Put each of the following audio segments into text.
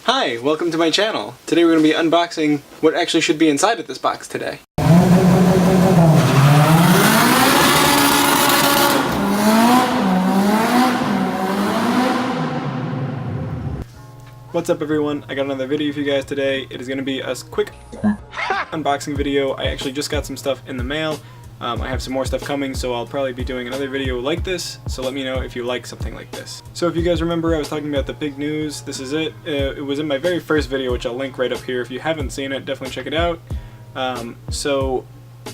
Hi, welcome to my channel. Today we're going to be unboxing what actually should be inside of this box today. What's up everyone? I got another video for you guys today. It is going to be a quick unboxing video. I actually just got some stuff in the mail. I have some more stuff coming, so I'll probably be doing another video like this, so let me know if you like something like this. So if you guys remember, I was talking about the big news. This is it. It was in my very first video, which I'll link right up here. If you haven't seen it, definitely check it out. So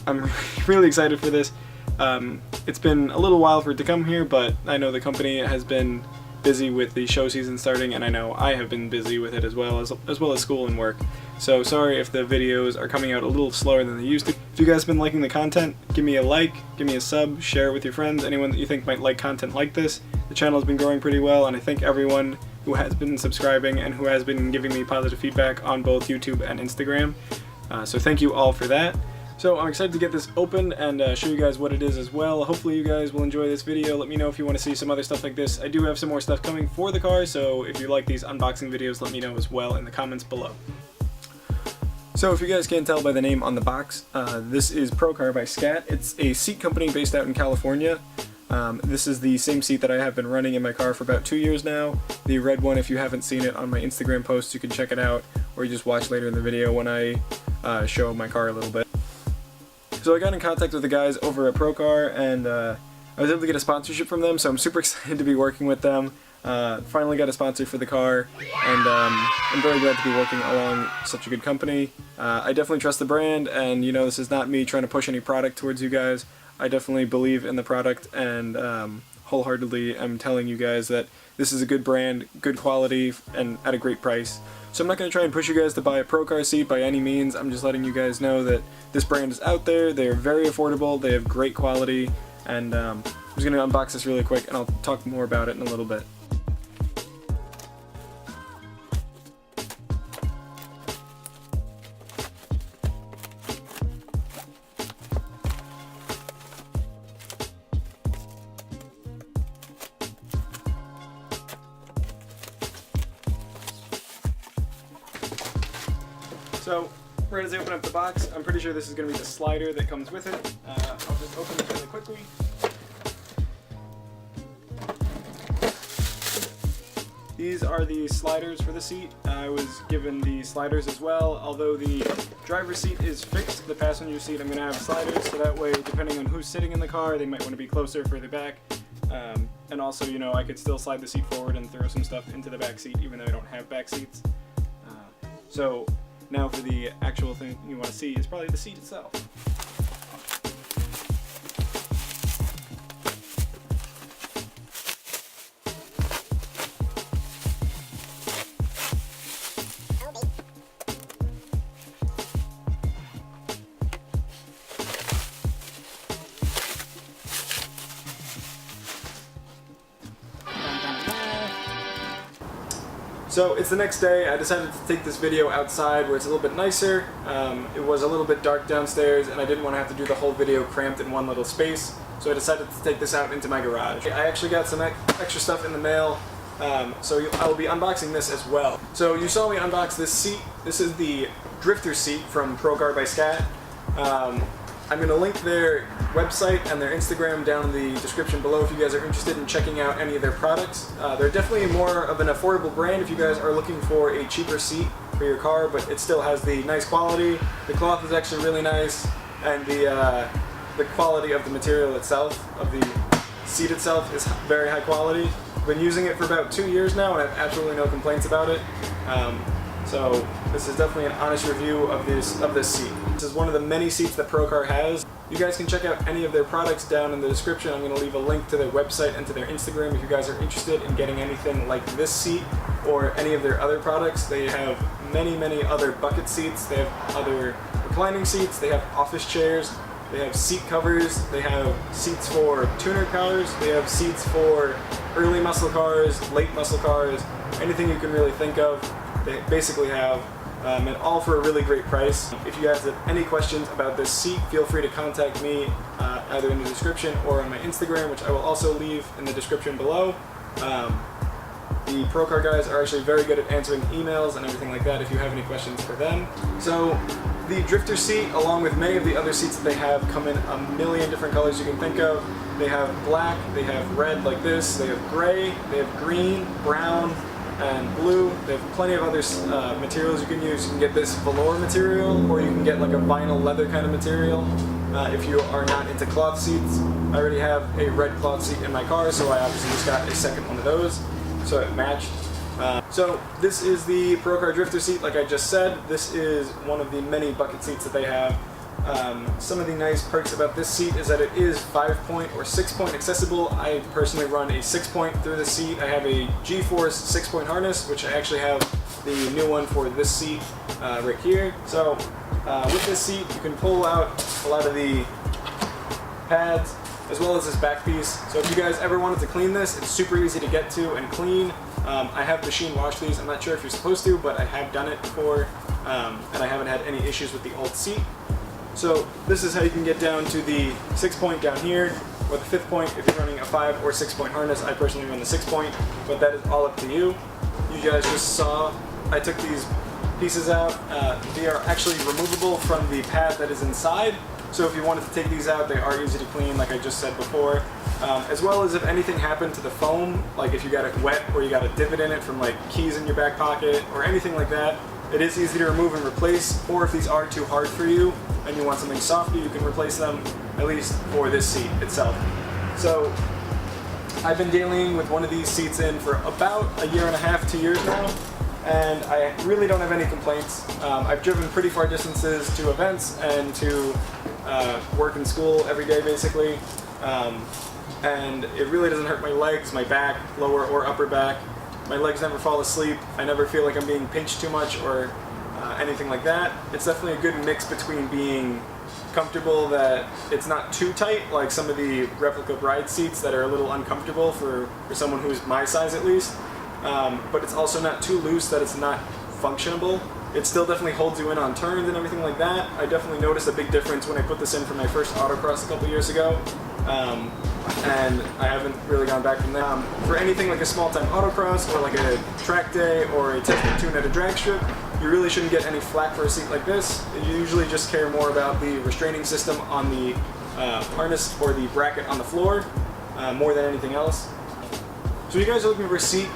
I'm really excited for this. It's been a little while for it to come here, but I know the company has been busy with the show season starting, and I know I have been busy with it as well as school and work. So sorry if the videos are coming out a little slower than they used to. If you guys have been liking the content, give me a like, give me a sub, share it with your friends, anyone that you think might like content like this. The channel has been growing pretty well, and I thank everyone who has been subscribing and who has been giving me positive feedback on both YouTube and Instagram. So thank you all for that. So I'm excited to get this open and show you guys what it is as well. Hopefully you guys will enjoy this video. Let me know if you want to see some other stuff like this. I do have some more stuff coming for the car, so if you like these unboxing videos, let me know as well in the comments below. So if you guys can't tell by the name on the box, this is PROCAR by SCAT. It's a seat company based out in California. This is the same seat that I have been running in my car for about 2 years now. The red one, if you haven't seen it on my Instagram posts, you can check it out, or you just watch later in the video when I show my car a little bit. So I got in contact with the guys over at PROCAR, and I was able to get a sponsorship from them, so I'm super excited to be working with them. Finally got a sponsor for the car, and I'm very glad to be working along such a good company. I definitely trust the brand, and you know, this is not me trying to push any product towards you guys. I definitely believe in the product, and wholeheartedly am telling you guys that this is a good brand, good quality, and at a great price. So I'm not going to try and push you guys to buy a PROCAR seat by any means. I'm just letting you guys know that this brand is out there. They're very affordable, they have great quality, and I'm just going to unbox this really quick, and I'll talk more about it in a little bit. So, right as I open up the box, I'm pretty sure this is going to be the slider that comes with it. I'll just open it really quickly. These are the sliders for the seat. I was given the sliders as well. Although the driver's seat is fixed, the passenger seat I'm going to have sliders, so that way, depending on who's sitting in the car, they might want to be closer, further back. And also, you know, I could still slide the seat forward and throw some stuff into the back seat, even though I don't have back seats. So now for the actual thing you want to see is probably the seat itself. So it's the next day. I decided to take this video outside where it's a little bit nicer. It was a little bit dark downstairs, and I didn't want to have to do the whole video cramped in one little space, so I decided to take this out into my garage. I actually got some extra stuff in the mail, so I will be unboxing this as well. So you saw me unbox this seat. This is the drifter seat from PROCAR by SCAT. I'm going to link their website and their Instagram down in the description below if you guys are interested in checking out any of their products. They're definitely more of an affordable brand if you guys are looking for a cheaper seat for your car, but it still has the nice quality. The cloth is actually really nice, and the quality of the material itself, of the seat itself, is very high quality. I've been using it for about 2 years now, and I have absolutely no complaints about it. So this is definitely an honest review of this seat. This is one of the many seats that PROCAR has. You guys can check out any of their products down in the description. I'm going to leave a link to their website and to their Instagram if you guys are interested in getting anything like this seat or any of their other products. They have many other bucket seats. They have other reclining seats. They have office chairs. They have seat covers. They have seats for tuner cars. They have seats for early muscle cars, late muscle cars, anything you can really think of. They basically have, and all for a really great price. If you guys have any questions about this seat, feel free to contact me either in the description or on my Instagram, which I will also leave in the description below. The PROCAR guys are actually very good at answering emails and everything like that if you have any questions for them. So the drifter seat, along with many of the other seats that they have, come in a million different colors you can think of. They have black, they have red like this, they have gray, they have green, brown, and blue. They have plenty of other materials you can use. You can get this velour material, or you can get like a vinyl leather kind of material if you are not into cloth seats. I already have a red cloth seat in my car, so I obviously just got a second one of those, so it matched. So this is the PROCAR drifter seat, like I just said. This is one of the many bucket seats that they have. Some of the nice perks about this seat is that it is 5-point or 6-point accessible. I personally run a 6-point through the seat. I have a G-Force 6-point harness, which I actually have the new one for this seat right here. So with this seat, you can pull out a lot of the pads as well as this back piece. So if you guys ever wanted to clean this, it's super easy to get to and clean. I have machine washed these. I'm not sure if you're supposed to, but I have done it before, and I haven't had any issues with the old seat. So this is how you can get down to the 6-point down here, or the 5th point if you're running a 5 or 6-point harness. I personally run the 6-point, but that is all up to you. You guys just saw I took these pieces out. They are actually removable from the pad that is inside. So if you wanted to take these out, they are easy to clean, like I just said before. As well as if anything happened to the foam, like if you got it wet or you got a divot in it from like keys in your back pocket or anything like that, it is easy to remove and replace. Or if these are too hard for you and you want something softer, you can replace them, at least for this seat itself. So I've been dealing with one of these seats in for about a year and a half, 2 years now, and I really don't have any complaints. I've driven pretty far distances to events and to work and school every day basically, and it really doesn't hurt my legs, my back, lower or upper back. My legs never fall asleep. I never feel like I'm being pinched too much or anything like that. It's definitely a good mix between being comfortable, that it's not too tight like some of the replica bride seats that are a little uncomfortable for someone who's my size at least, but it's also not too loose that it's not functionable. It still definitely holds you in on turns and everything like that. I definitely noticed a big difference when I put this in for my first autocross a couple years ago, and I haven't really gone back from that. For anything like a small-time autocross or like a track day or a testing tune at a drag strip, you really shouldn't get any flack for a seat like this. You usually just care more about the restraining system on the harness or the bracket on the floor more than anything else. So you guys are looking for a seat,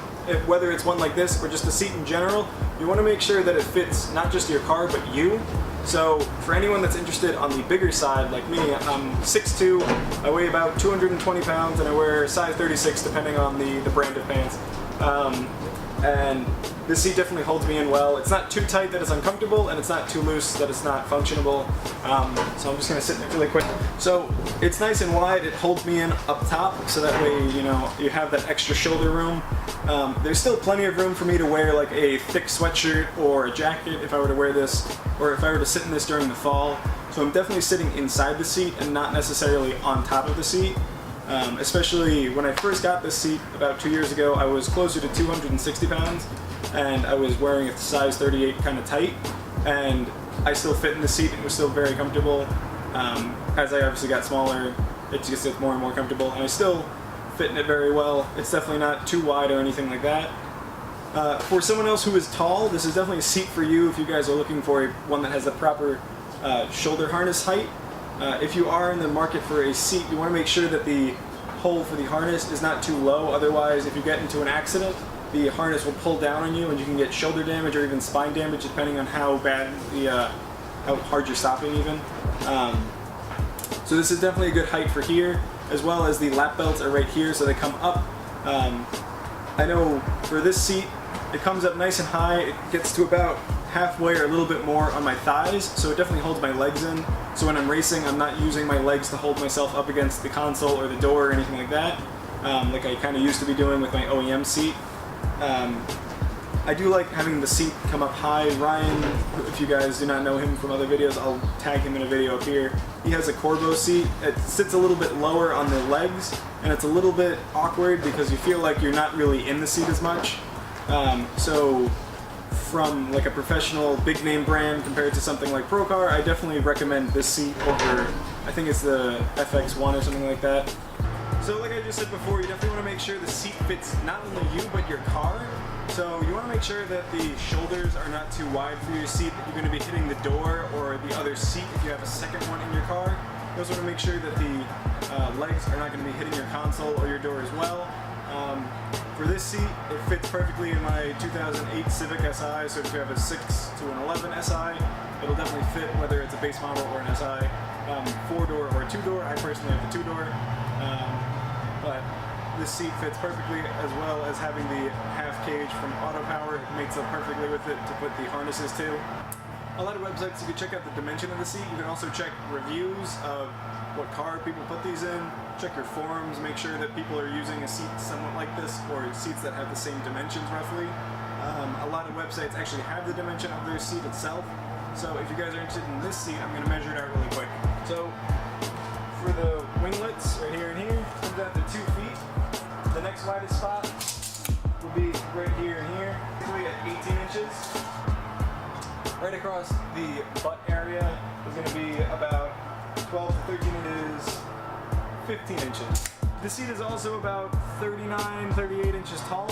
whether it's one like this or just a seat in general, you want to make sure that it fits not just your car but you. So for anyone that's interested on the bigger side, like me, I'm 6'2", I weigh about 220 pounds, and I wear size 36 depending on the brand of pants. And this seat definitely holds me in well. It's not too tight that it's uncomfortable, and it's not too loose that it's not functionable. So I'm just going to sit there really quick. So it's nice and wide. It holds me in up top, so that way, you know, you have that extra shoulder room. There's still plenty of room for me to wear like a thick sweatshirt or a jacket if I were to wear this, or if I were to sit in this during the fall. So I'm definitely sitting inside the seat and not necessarily on top of the seat. Especially when I first got this seat about 2 years ago, I was closer to 260 pounds, and I was wearing a size 38 kind of tight, and I still fit in the seat and it was still very comfortable. As I obviously got smaller, it just gets more and more comfortable, and I still fit in it very well. It's definitely not too wide or anything like that. For someone else who is tall, this is definitely a seat for you if you guys are looking for one that has the proper shoulder harness height. If you are in the market for a seat, you want to make sure that the hole for the harness is not too low. Otherwise, if you get into an accident, the harness will pull down on you and you can get shoulder damage or even spine damage depending on how bad how hard you're stopping even. So this is definitely a good height for here, as well as the lap belts are right here, so they come up. I know for this seat, it comes up nice and high. It gets to about halfway or a little bit more on my thighs, so it definitely holds my legs in. So when I'm racing, I'm not using my legs to hold myself up against the console or the door or anything like that, like I kind of used to be doing with my OEM seat. I do like having the seat come up high. Ryan, if you guys do not know him from other videos, I'll tag him in a video up here. He has a Corbeau seat. It sits a little bit lower on the legs, and it's a little bit awkward because you feel like you're not really in the seat as much. So from like a professional big name brand compared to something like PROCAR, I definitely recommend this seat over, I think it's the FX1 or something like that. So like I just said before, you definitely want to make sure the seat fits not only you but your car. So you want to make sure that the shoulders are not too wide for your seat, that you're going to be hitting the door or the other seat if you have a second one in your car. You also want to make sure that the legs are not going to be hitting your console or your door as well. For this seat, it fits perfectly in my 2008 Civic Si, so if you have a 6 to an 11 SI, it'll definitely fit whether it's a base model or an SI, 4-door or a 2-door. I personally have the 2-door, but this seat fits perfectly, as well as having the half cage from Auto Power. It mates up perfectly with it to put the harnesses to. A lot of websites you can check out the dimension of the seat. You can also check reviews of what car people put these in. Check your forums, make sure that people are using a seat somewhat like this, or seats that have the same dimensions roughly. A lot of websites actually have the dimension of their seat itself. So if you guys are interested in this seat, I'm going to measure it out really quick. So for the winglets, right here and here, comes out to 2 feet. The next widest spot will be right here and here, basically at 18 inches. Right across the butt area is going to be about 12 to 13 inches, 15 inches. The seat is also about 39, 38 inches tall,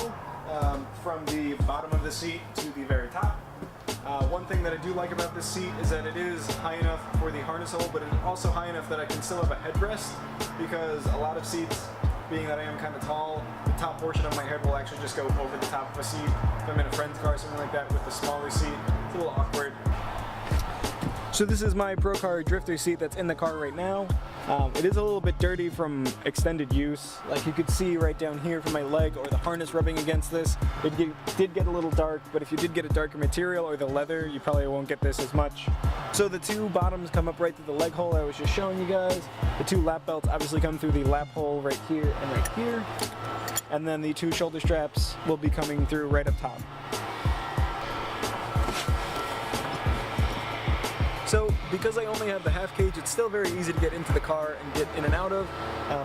from the bottom of the seat to the very top. One thing that I do like about this seat is that it is high enough for the harness hole, but it's also high enough that I can still have a headrest, because a lot of seats, being that I am kind of tall, the top portion of my head will actually just go over the top of a seat. If I'm in a friend's car or something like that with the smaller seat, it's a little awkward. So this is my PROCAR drifter seat that's in the car right now. It is a little bit dirty from extended use. Like you could see right down here from my leg or the harness rubbing against this, it did get a little dark, but if you did get a darker material or the leather, you probably won't get this as much. So the 2 bottoms come up right through the leg hole I was just showing you guys. The 2 lap belts obviously come through the lap hole right here and right here. And then the 2 shoulder straps will be coming through right up top. So because I only have the half cage, it's still very easy to get into the car and get in and out of.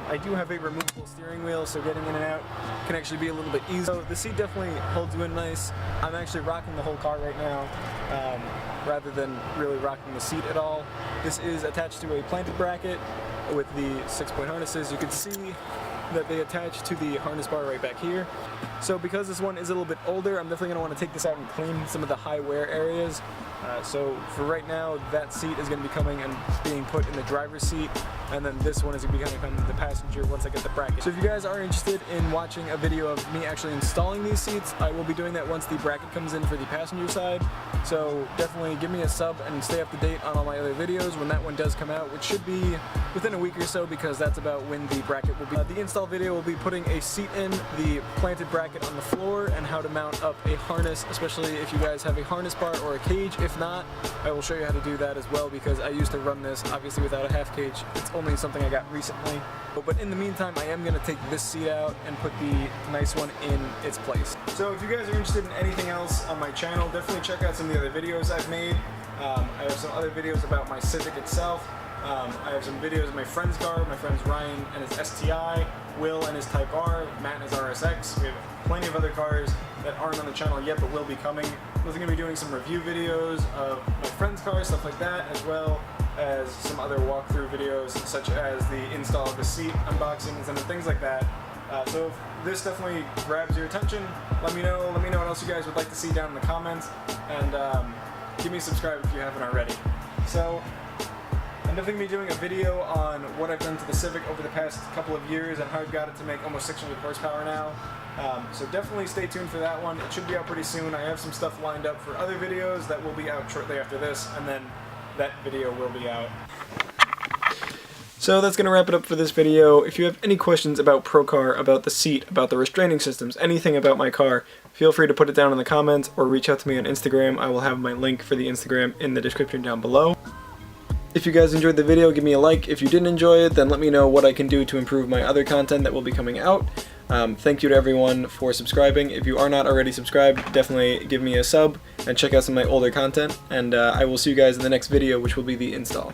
I do have a removable steering wheel, so getting in and out can actually be a little bit easier. So the seat definitely holds you in nice. I'm actually rocking the whole car right now, rather than really rocking the seat at all. This is attached to a planted bracket with the 6-point harnesses. You can see that they attach to the harness bar right back here. So because this one is a little bit older, I'm definitely going to want to take this out and clean some of the high wear areas. So for right now, that seat is going to be coming and being put in the driver's seat, and then this one is going to be coming to the passenger once I get the bracket. So if you guys are interested in watching a video of me actually installing these seats, I will be doing that once the bracket comes in for the passenger side. So definitely give me a sub and stay up to date on all my other videos when that one does come out, which should be within a week or so, because that's about when the bracket will be. The install video will be putting a seat in, the planted bracket on the floor, and how to mount up a harness, especially if you guys have a harness bar or a cage. If not, I will show you how to do that as well, because I used to run this obviously without a half cage. It's only something I got recently. But in the meantime, I am going to take this seat out and put the nice one in its place. So if you guys are interested in anything else on my channel, definitely check out some of the other videos I've made. I have some other videos about my Civic itself. I have some videos of my friend's car, my friends Ryan and his STI, Will and his Type R, Matt and his RSX. We have plenty of other cars that aren't on the channel yet but will be coming. I'm also going to be doing some review videos of my friend's car, stuff like that, as well as some other walkthrough videos such as the install of the seat, unboxings, and things like that. So if this definitely grabs your attention, let me know what else you guys would like to see down in the comments, and give me a subscribe if you haven't already. So I'm definitely going to be doing a video on what I've done to the Civic over the past couple of years and how I've got it to make almost 600 horsepower now. So definitely stay tuned for that one. It should be out pretty soon. I have some stuff lined up for other videos that will be out shortly after this, and then that video will be out. So that's going to wrap it up for this video. If you have any questions about PROCAR, about the seat, about the restraining systems, anything about my car, feel free to put it down in the comments or reach out to me on Instagram. I will have my link for the Instagram in the description down below. If you guys enjoyed the video, give me a like. If you didn't enjoy it, then let me know what I can do to improve my other content that will be coming out. Thank you to everyone for subscribing. If you are not already subscribed, definitely give me a sub and check out some of my older content. And I will see you guys in the next video, which will be the install.